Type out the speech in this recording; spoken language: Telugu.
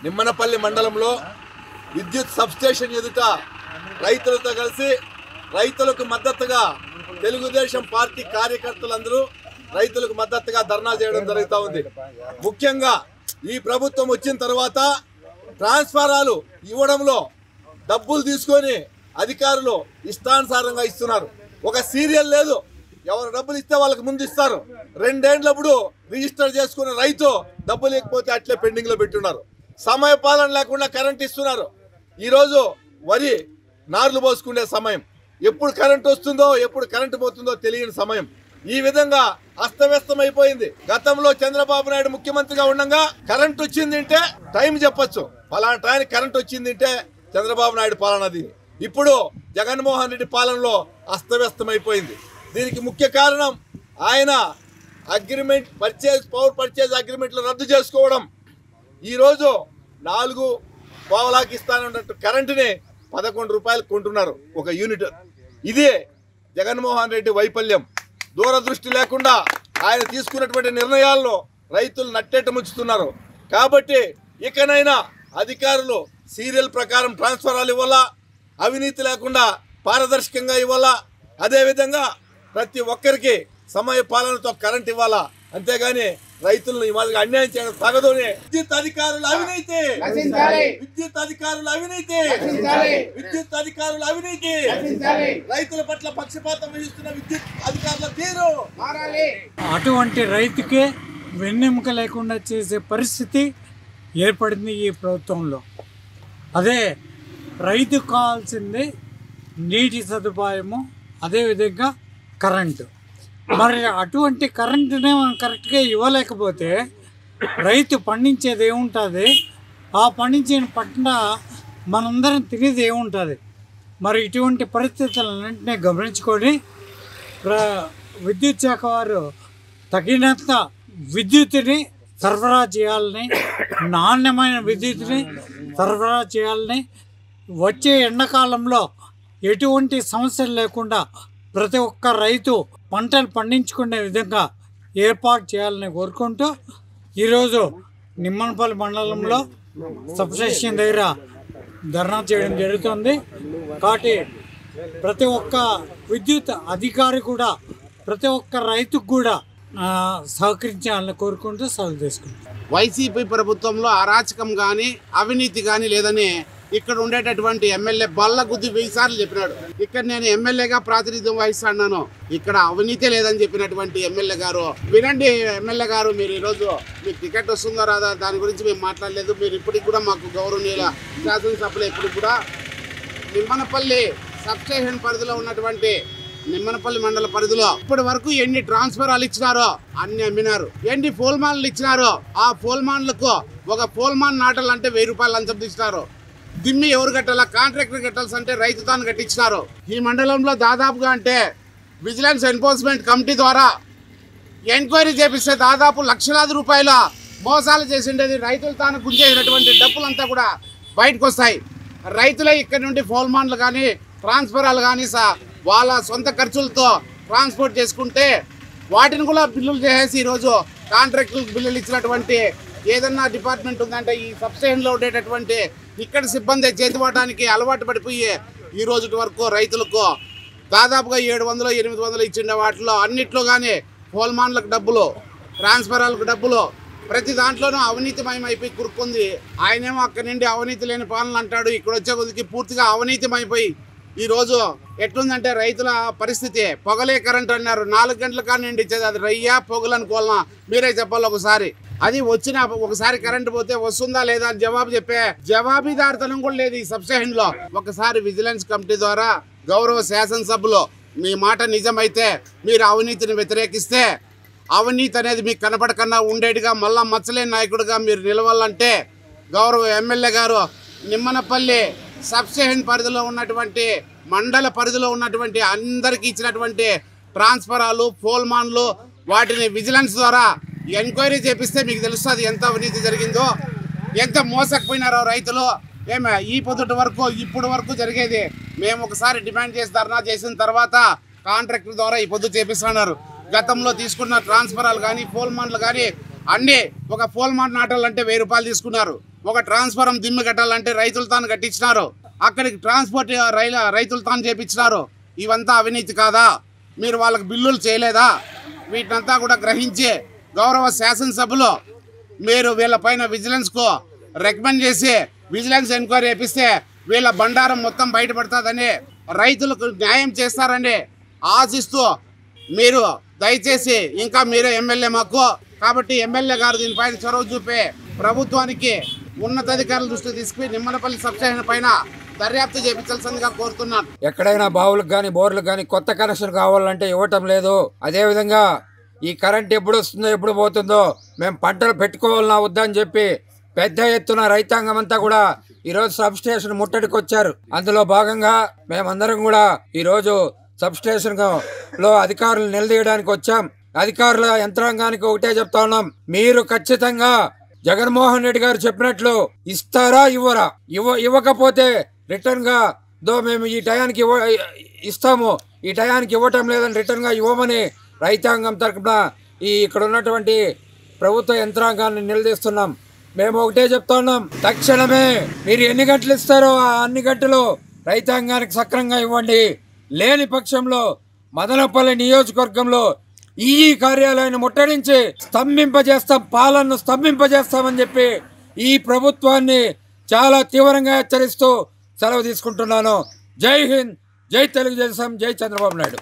నిమ్మనపల్లి మండలంలో విద్యుత్ సబ్స్టేషన్ ఎదుట రైతులతో కలిసి రైతులకు మద్దతుగా తెలుగుదేశం పార్టీ కార్యకర్తలందరూ రైతులకు మద్దతుగా ధర్నా చేయడం జరుగుతూ ఉంది. ముఖ్యంగా ఈ ప్రభుత్వం వచ్చిన తర్వాత ట్రాన్స్ఫారాలు ఇవ్వడంలో డబ్బులు తీసుకొని అధికారులు ఇష్టానుసారంగా ఇస్తున్నారు. ఒక సీరియల్ లేదు, ఎవరు డబ్బులు ఇస్తే వాళ్ళకి ముందు ఇస్తారు. 2 ఏళ్లప్పుడు రిజిస్టర్ చేసుకున్న రైతు డబ్బులు లేకపోతే అట్లే పెండింగ్ లో పెట్టున్నారు. సమయ పాలన లేకుండా కరెంట్ ఇస్తున్నారు. ఈరోజు వరి నార్లు పోసుకునే సమయం, ఎప్పుడు కరెంట్ వస్తుందో ఎప్పుడు కరెంట్ పోతుందో తెలియని సమయం. ఈ విధంగా అస్తవ్యస్తం అయిపోయింది. గతంలో చంద్రబాబు నాయుడు ముఖ్యమంత్రిగా ఉండగా కరెంట్ వచ్చిందంటే టైం చెప్పొచ్చు, ఫలానా టైంకి కరెంట్ వచ్చిందంటే చంద్రబాబు నాయుడు పాలనది. ఇప్పుడు జగన్మోహన్ రెడ్డి పాలనలో అస్తవ్యస్తం అయిపోయింది. దీనికి ముఖ్య కారణం ఆయన అగ్రిమెంట్ పవర్ పర్చేజ్ అగ్రిమెంట్లు రద్దు చేసుకోవడం. ఈరోజు 4 పావలాకి ఇస్తానన్నట్టు కరెంటుని 11 రూపాయలు కొంటున్నారు ఒక యూనిట్. ఇదే జగన్మోహన్ రెడ్డి వైఫల్యం. దూరదృష్టి లేకుండా ఆయన తీసుకున్నటువంటి నిర్ణయాల్లో రైతులు నట్టేట ముంచుతున్నారు. కాబట్టి ఇకనైనా అధికారులు సీరియల్ ప్రకారం ట్రాన్స్ఫరాలు ఇవ్వాలా, అవినీతి లేకుండా పారదర్శకంగా ఇవ్వాలా, అదేవిధంగా ప్రతి ఒక్కరికి సమయ పాలనతో కరెంట్ ఇవ్వాలా. అంతేగాని రైతులను ఈ మాదిరిగా అన్యాయం చేయడం తగదునే. విద్యుత్ అధికారుల అవినీతి, విద్యుత్ అధికారుల అవినీతి, విద్యుత్ అధికారుల అవినీతి, రైతుల పట్ల పక్షపాతం వహిస్తున్న విద్యుత్ అధికారుల తీరు మారాలి. అటువంటి రైతుకే వెన్నెముక లేకుండా చేసే పరిస్థితి ఏర్పడింది ఈ ప్రభుత్వంలో. అదే రైతుకు కావాల్సింది నీటి సదుపాయము, అదేవిధంగా కరెంటు. మరి అటువంటి కరెంటునే మనం కరెక్ట్గా ఇవ్వలేకపోతే రైతు పండించేది ఏముంటుంది? ఆ పండించిన పట్ల మనందరం తినేది ఏముంటుంది? మరి ఇటువంటి పరిస్థితులన్నింటినీ గమనించుకొని విద్యుత్ శాఖ వారు తగినంత విద్యుత్తుని సరఫరా చేయాలని, నాణ్యమైన విద్యుత్తుని సరఫరా చేయాలని, వచ్చే ఎండాకాలంలో ఎటువంటి సమస్యలు లేకుండా ప్రతి ఒక్క రైతు పంటలు పండించుకునే విధంగా ఏర్పాటు చేయాలని కోరుకుంటూ ఈరోజు నిమ్మనపల్లి మండలంలో సబ్స్టేషన్ దగ్గర ధర్నా చేయడం జరుగుతుంది. కాబట్టి ప్రతి ఒక్క విద్యుత్ అధికారి కూడా ప్రతి ఒక్క రైతుకు కూడా సహకరించాలని కోరుకుంటూ సెలవు తీసుకుంటాం. వైసీపీ ప్రభుత్వంలో అరాచకం కానీ అవినీతి కానీ లేదని ఇక్కడ ఉండేటటువంటి ఎమ్మెల్యే బల్లగుద్ది 1000 సార్లు చెప్పినాడు. ఇక్కడ నేను ఎమ్మెల్యేగా ప్రాతినిధ్యం వహిస్తున్నాను, ఇక్కడ అవినీతి లేదని చెప్పినటువంటి ఎమ్మెల్యే గారు వినండి. ఎమ్మెల్యే గారు, మీరు ఈరోజు మీకు టికెట్ వస్తుందో రాదా దాని గురించి మేము మాట్లాడలేదు. మీరు ఇప్పటికి కూడా మాకు గౌరవనీయుల శాసనసభలో ఇప్పటికి కూడా నిమ్మనపల్లి సబ్స్టేషన్ పరిధిలో ఉన్నటువంటి నిమ్మనపల్లి మండల పరిధిలో ఇప్పటి వరకు ఎన్ని ట్రాన్స్ఫరాలు ఇచ్చినారో అన్ని అమ్మినారు. ఎన్ని ఫోల్మాన్లు ఇచ్చినారో ఆ ఫోల్మాన్లకు ఒక ఫోల్మాన్ నాటాలంటే 1000 రూపాయలు లంచం తీసినారు. దిమ్మి ఎవరు కట్టాలా? కాంట్రాక్టర్ కట్టాల్సి అంటే రైతు తాను కట్టించినారు. ఈ మండలంలో దాదాపుగా అంటే విజిలెన్స్ ఎన్ఫోర్స్మెంట్ కమిటీ ద్వారా ఎంక్వైరీ చేపిస్తే దాదాపు లక్షలాది రూపాయల మోసాలు చేసిండేది. రైతులు తాను గుంజేసినటువంటి డబ్బులంతా కూడా బయటకు వస్తాయి. రైతులే ఇక్కడ నుండి ఫోల్మాన్లు కానీ ట్రాన్స్ఫరాలు కానీ వాళ్ళ సొంత ఖర్చులతో ట్రాన్స్పోర్ట్ చేసుకుంటే వాటిని కూడా బిల్లులు చేసేసి ఈరోజు కాంట్రాక్టులకు బిల్లులు ఇచ్చినటువంటి ఏదన్నా డిపార్ట్మెంట్ ఉందంటే ఈ సబ్స్టేషన్లో ఉండేటటువంటి ఇక్కడ సిబ్బంది చేతివాటానికి అలవాటు పడిపోయి ఈ రోజు వరకు రైతులకు దాదాపుగా 700-800 ఇచ్చిండే వాటిలో అన్నిట్లో కానీ ఫోల్మాన్లకు డబ్బులు, ట్రాన్స్ఫరాలకు డబ్బులు, ప్రతి దాంట్లోనూ అవినీతిమయం అయిపోయి కురుక్కుంది. ఆయనేమో అక్కడి నుండి అవినీతి లేని పాలన అంటాడు, ఇక్కడ వచ్చే కొద్దికి పూర్తిగా అవినీతిమైపోయి ఈరోజు ఎట్లుందంటే రైతుల పరిస్థితి. పొగలే కరెంట్ అన్నారు, 4 గంటల కానీ ఇచ్చేది, అది రయ్యా పొగలని కోలనా మీరే చెప్పాలి ఒకసారి. అది వచ్చిన ఒకసారి కరెంట్ పోతే వస్తుందా లేదా అని జవాబు చెప్పే జవాబుదారితనం కూడా లేదు ఈ సబ్స్టేషన్ లో. ఒకసారి విజిలెన్స్ కమిటీ ద్వారా గౌరవ శాసనసభలో మీ మాట నిజమైతే మీరు అవినీతిని వ్యతిరేకిస్తే అవినీతి అనేది మీకు కనపడకన్నా ఉండేట్టుగా మళ్ళా మచ్చలేని నాయకుడిగా మీరు నిలవాలంటే గౌరవ ఎమ్మెల్యే గారు నిమ్మనపల్లి సబ్స్టేషన్ పరిధిలో ఉన్నటువంటి మండల పరిధిలో ఉన్నటువంటి అందరికీ ఇచ్చినటువంటి ట్రాన్స్ఫరాలు, ఫోల్మాన్లు వాటిని విజిలెన్స్ ద్వారా ఎంక్వైరీ చేపిస్తే మీకు తెలుస్తుంది ఎంత అవినీతి జరిగిందో, ఎంత మోసకపోయినారో రైతులు. ఈ పొద్దుటి వరకు ఇప్పుడు వరకు జరిగేది మేము ఒకసారి డిమాండ్ చేసి ధర్నా చేసిన తర్వాత కాంట్రాక్టర్ ద్వారా ఈ పొద్దు చేపిస్తున్నారు. గతంలో తీసుకున్న ట్రాన్స్ఫరాలు కానీ ఫోల్మాన్లు కానీ అన్నీ ఒక ఫోల్మాన్ నాటాలంటే 1000 రూపాయలు తీసుకున్నారు. ఒక ట్రాన్స్ఫారం దిమ్మి కట్టాలంటే రైతులు తాను కట్టించినారు, అక్కడికి ట్రాన్స్పోర్ట్ రైతులు తాను చేపించినారు. ఇవంతా అవినీతి కాదా? మీరు వాళ్ళకి బిల్లులు చేయలేదా? వీటినంతా కూడా గ్రహించి గౌరవ శాసనసభలో మీరు వీళ్ళపైన విజిలెన్స్కు రికమెండ్ చేసి విజిలెన్స్ ఎంక్వైరీ చేపిస్తే వీళ్ళ బండారం మొత్తం బయటపడుతుందని, రైతులకు న్యాయం చేస్తారని ఆశిస్తూ మీరు దయచేసి ఇంకా మీరే ఎమ్మెల్యే మాకు, కాబట్టి ఎమ్మెల్యే గారు దీనిపైన చొరవ చూపే ప్రభుత్వానికి ఉన్నతాధికారుల దృష్టికి తీసుకుని నిమ్మలపల్లి సబ్స్టేషన్ పైన దర్యాప్తు చేయించాల్సిందిగా కోరుతున్నాను. ఎక్కడైనా బావులకు కానీ బోర్లకు కానీ కొత్త కనెక్షన్ కావాలంటే ఇవ్వటం లేదు. అదేవిధంగా ఈ కరెంట్ ఎప్పుడు వస్తుందో ఎప్పుడు పోతుందో మేము పంటలు పెట్టుకోవాలన్నా వద్దని చెప్పి పెద్ద ఎత్తున రైతాంగం అంతా కూడా ఈరోజు సబ్ స్టేషన్ ముట్టడికి వచ్చారు. అందులో భాగంగా మేమందరం కూడా ఈరోజు సబ్ స్టేషన్ లో అధికారులు నిలదీయడానికి వచ్చాం. అధికారుల యంత్రాంగానికి ఒకటే చెప్తా ఉన్నాం, మీరు ఖచ్చితంగా జగన్మోహన్ రెడ్డి గారు చెప్పినట్లు ఇస్తారా ఇవ్వరా? ఇవ్వకపోతే రిటర్న్ గా మేము ఈ టయానికి ఇస్తాము, ఈ టయానికి ఇవ్వటం లేదని రిటర్న్ గా ఇవ్వమని రైతాంగం తరపున ఇక్కడ ఉన్నటువంటి ప్రభుత్వ యంత్రాంగాన్ని నిలదీస్తున్నాం. మేము ఒకటే చెప్తా ఉన్నాం, తక్షణమే మీరు ఎన్ని గంటలు ఇస్తారో అన్ని గంటలు రైతాంగానికి సక్రమంగా ఇవ్వండి. లేని పక్షంలో మదనపల్లి నియోజకవర్గంలో ఈ కార్యాలయాన్ని ముట్టడించి స్తంభింపజేస్తాం, పాలనను స్తంభింపజేస్తామని చెప్పి ఈ ప్రభుత్వాన్ని చాలా తీవ్రంగా హెచ్చరిస్తూ సెలవు తీసుకుంటున్నాను. జై హింద్, జై తెలుగుదేశం, జై చంద్రబాబు నాయుడు.